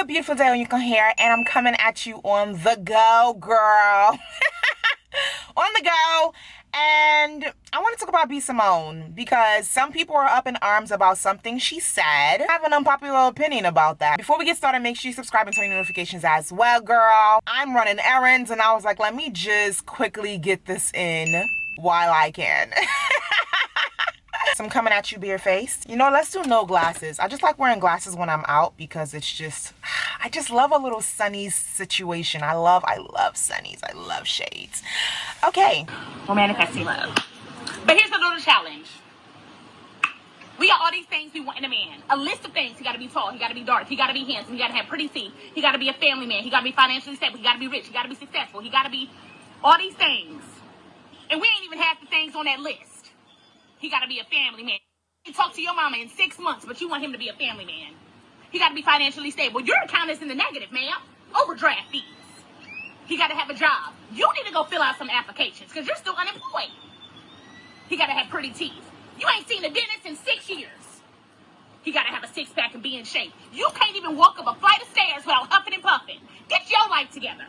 good, beautiful day on you can hear, and I'm coming at you on the go, girl. On the go. And I want to talk about B. Simone because some people are up in arms about something she said. I have an unpopular opinion about that. Before we get started, make sure you subscribe and turn your notifications as well, girl. I'm running errands and I was like, let me just quickly get this in while I can. So I'm coming at you bare faced. You know, let's do no glasses. I just like wearing glasses when I'm out because it's just, I just love a little sunny situation. I love sunnies. I love shades. Okay. We're manifesting love. But here's a little challenge. We got all these things we want in a man. A list of things. He got to be tall. He got to be dark. He got to be handsome. He got to have pretty teeth. He got to be a family man. He got to be financially stable. He got to be rich. He got to be successful. He got to be all these things. And we ain't even half the things on that list. He got to be a family man. You talk to your mama in 6 months, but you want him to be a family man. He got to be financially stable. Your account is in the negative, ma'am. Overdraft fees. He got to have a job. You need to go fill out some applications because you're still unemployed. He got to have pretty teeth. You ain't seen a dentist in 6 years. He got to have a six-pack and be in shape. You can't even walk up a flight of stairs without huffing and puffing. Get your life together.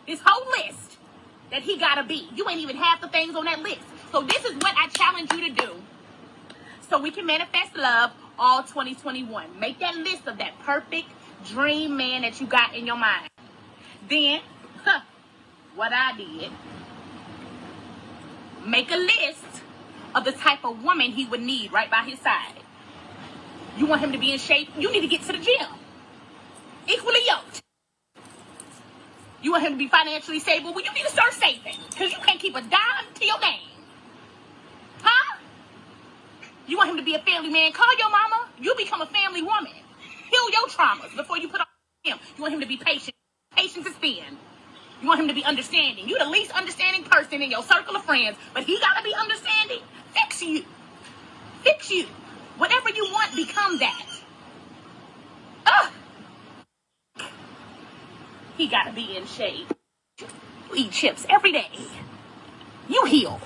This whole list that he got to be. You ain't even half the things on that list. So this is what I challenge you to do so we can manifest love all 2021. Make that list of that perfect dream man that you got in your mind. Then, what I did, make a list of the type of woman he would need right by his side. You want him to be in shape? You need to get to the gym. Equally yoked. You want him to be financially stable? Well, you need to start saving because you can't keep a dime to your name. Huh? You want him to be a family man? Call your mama. You become a family woman. Heal your traumas before you put on him. You want him to be patient. Patience is thin. You want him to be understanding. You the least understanding person in your circle of friends, but he gotta be understanding. Fix you. Fix you. Whatever you want, become that. He gotta be in shape. You eat chips every day. You heal.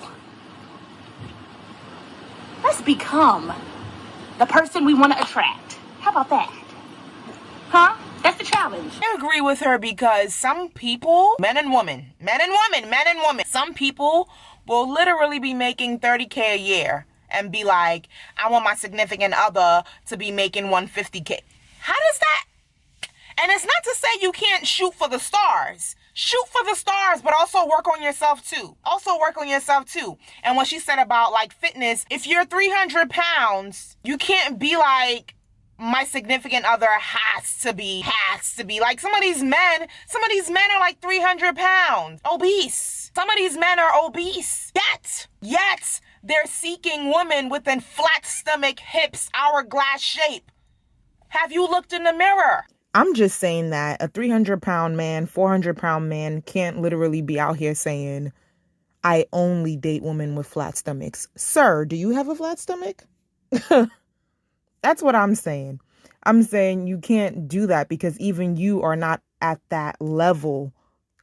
Let's become the person we want to attract. How about that? Huh? That's the challenge. I agree with her because some people, men and women, some people will literally be making $30K a year and be like, I want my significant other to be making $150K. How does that? And it's not to say you can't shoot for the stars. Shoot for the stars, but also work on yourself too. And what she said about like fitness, if you're 300 pounds, you can't be like, my significant other has to be like some of these men are like 300 pounds, obese. Some of these men are obese. Yet they're seeking women with a flat stomach, hips, hourglass shape. Have you looked in the mirror? I'm just saying that a 300-pound man, 400-pound man can't literally be out here saying, I only date women with flat stomachs. Sir, do you have a flat stomach? That's what I'm saying. I'm saying you can't do that because even you are not at that level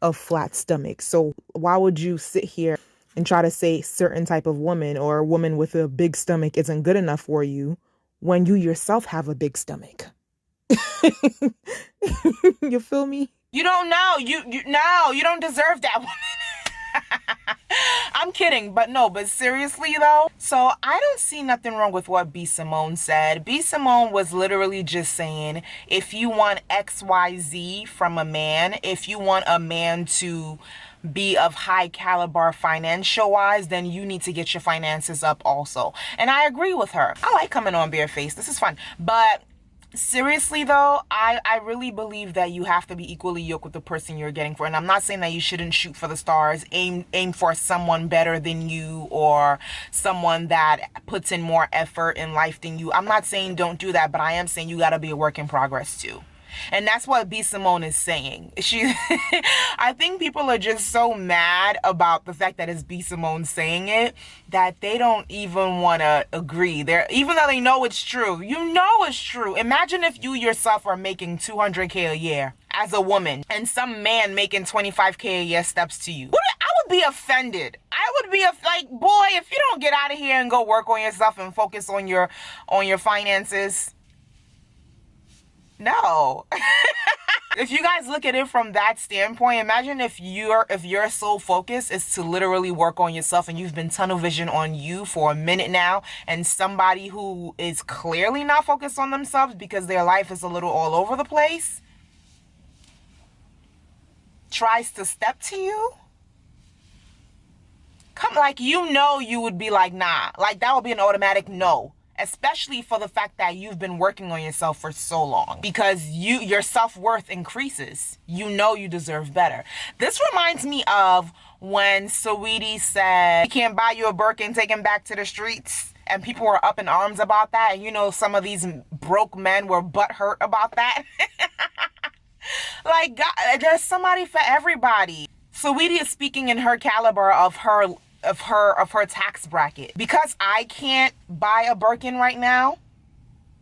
of flat stomach. So why would you sit here and try to say certain type of woman or a woman with a big stomach isn't good enough for you when you yourself have a big stomach? You feel me? You don't know. You don't deserve that woman. I'm kidding, but seriously though. So I don't see nothing wrong with what B. Simone said. B. Simone was literally just saying, if you want XYZ from a man, if you want a man to be of high caliber financial wise, then you need to get your finances up also. And I agree with her. I like coming on barefaced. This is fun. But seriously though, I really believe that you have to be equally yoked with the person you're getting for. And I'm not saying that you shouldn't shoot for the stars, aim for someone better than you or someone that puts in more effort in life than you. I'm not saying don't do that, but I am saying you got to be a work in progress too. And that's what B. Simone is saying. I think people are just so mad about the fact that it's B. Simone saying it that they don't even want to agree. Even though they know it's true. You know it's true. Imagine if you yourself are making $200K a year as a woman and some man making $25K a year steps to you. I would be offended. I would be like, boy, if you don't get out of here and go work on yourself and focus on your finances. No. If you guys look at it from that standpoint, imagine if your sole focus is to literally work on yourself and you've been tunnel vision on you for a minute now, and somebody who is clearly not focused on themselves because their life is a little all over the place tries to step to you. Come, like, you would be like, nah, like that would be an automatic no. Especially for the fact that you've been working on yourself for so long, because your self-worth increases. You deserve better. This reminds me of when Saweetie said, "We can't buy you a Birkin, take him back to the streets." And people were up in arms about that. And some of these broke men were butthurt about that. Like, God, there's somebody for everybody. Saweetie is speaking in her caliber of her tax bracket. Because I can't buy a Birkin right now,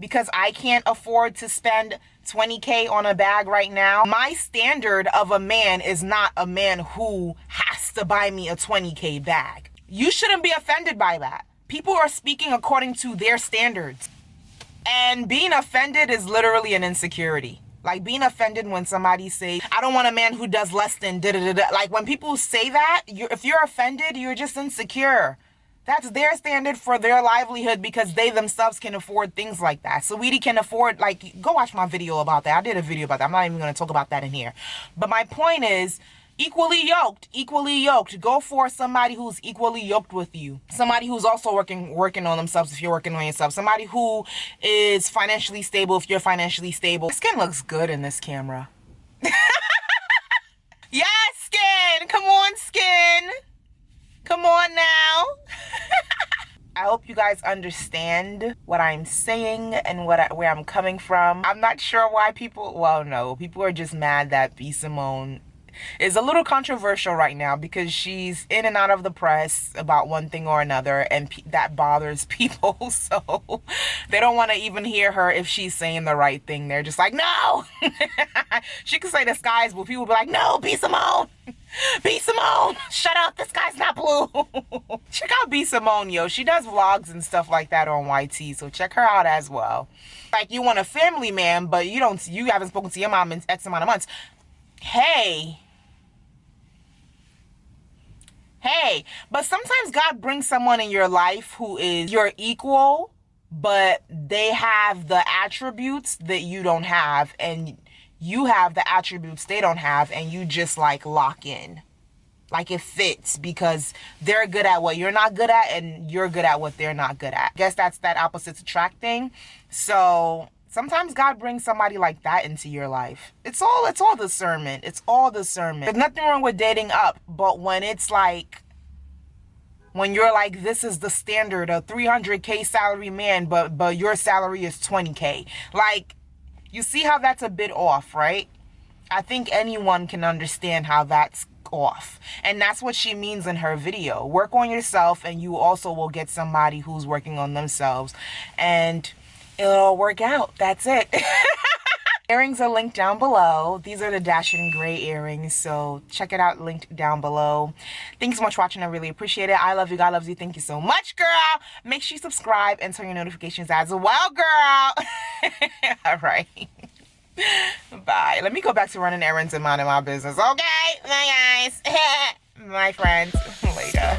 because I can't afford to spend $20K on a bag right now, my standard of a man is not a man who has to buy me a $20K bag. You shouldn't be offended by that. People are speaking according to their standards. And being offended is literally an insecurity. Like, being offended when somebody say, "I don't want a man who does less than da-da-da-da." Like, when people say that, if you're offended, you're just insecure. That's their standard for their livelihood, because they themselves can afford things like that. Saweetie can afford, like, go watch my video about that. I did a video about that. I'm not even going to talk about that in here. But my point is, equally yoked. Go for somebody who's equally yoked with you. Somebody who's also working on themselves if you're working on yourself. Somebody who is financially stable if you're financially stable. Skin looks good in this camera. Yes, skin! Come on, skin! Come on now! I hope you guys understand what I'm saying and where I'm coming from. I'm not sure why people are just mad that B. Simone is a little controversial right now, because she's in and out of the press about one thing or another, and that bothers people. So they don't want to even hear her if she's saying the right thing. They're just like, no. She could say the sky's blue. People will be like, no, B. Simone. B. Simone, shut up, the sky's not blue. Check out B. Simone, yo. She does vlogs and stuff like that on YT, so check her out as well. Like, you want a family man, but you haven't spoken to your mom in X amount of months. Hey, but sometimes God brings someone in your life who is your equal, but they have the attributes that you don't have, and you have the attributes they don't have, and you just like lock in. Like, it fits because they're good at what you're not good at, and you're good at what they're not good at. I guess that's that opposites attract thing. So sometimes God brings somebody like that into your life. It's all discernment. It's all discernment. There's nothing wrong with dating up, but when it's like, when you're like, this is the standard, a 300K salary man, but your salary is 20K. Like, you see how that's a bit off, right? I think anyone can understand how that's off. And that's what she means in her video. Work on yourself, and you also will get somebody who's working on themselves, and it'll all work out. That's it. Earrings are linked down below. These are the dashing gray earrings, so check it out, linked down below. Thanks so much for watching. I really appreciate it. I love you. God loves you. Thank you so much, girl. Make sure you subscribe and turn your notifications as well, girl. All right. Bye. Let me go back to running errands and minding my business. Okay, bye guys. My friends. Later.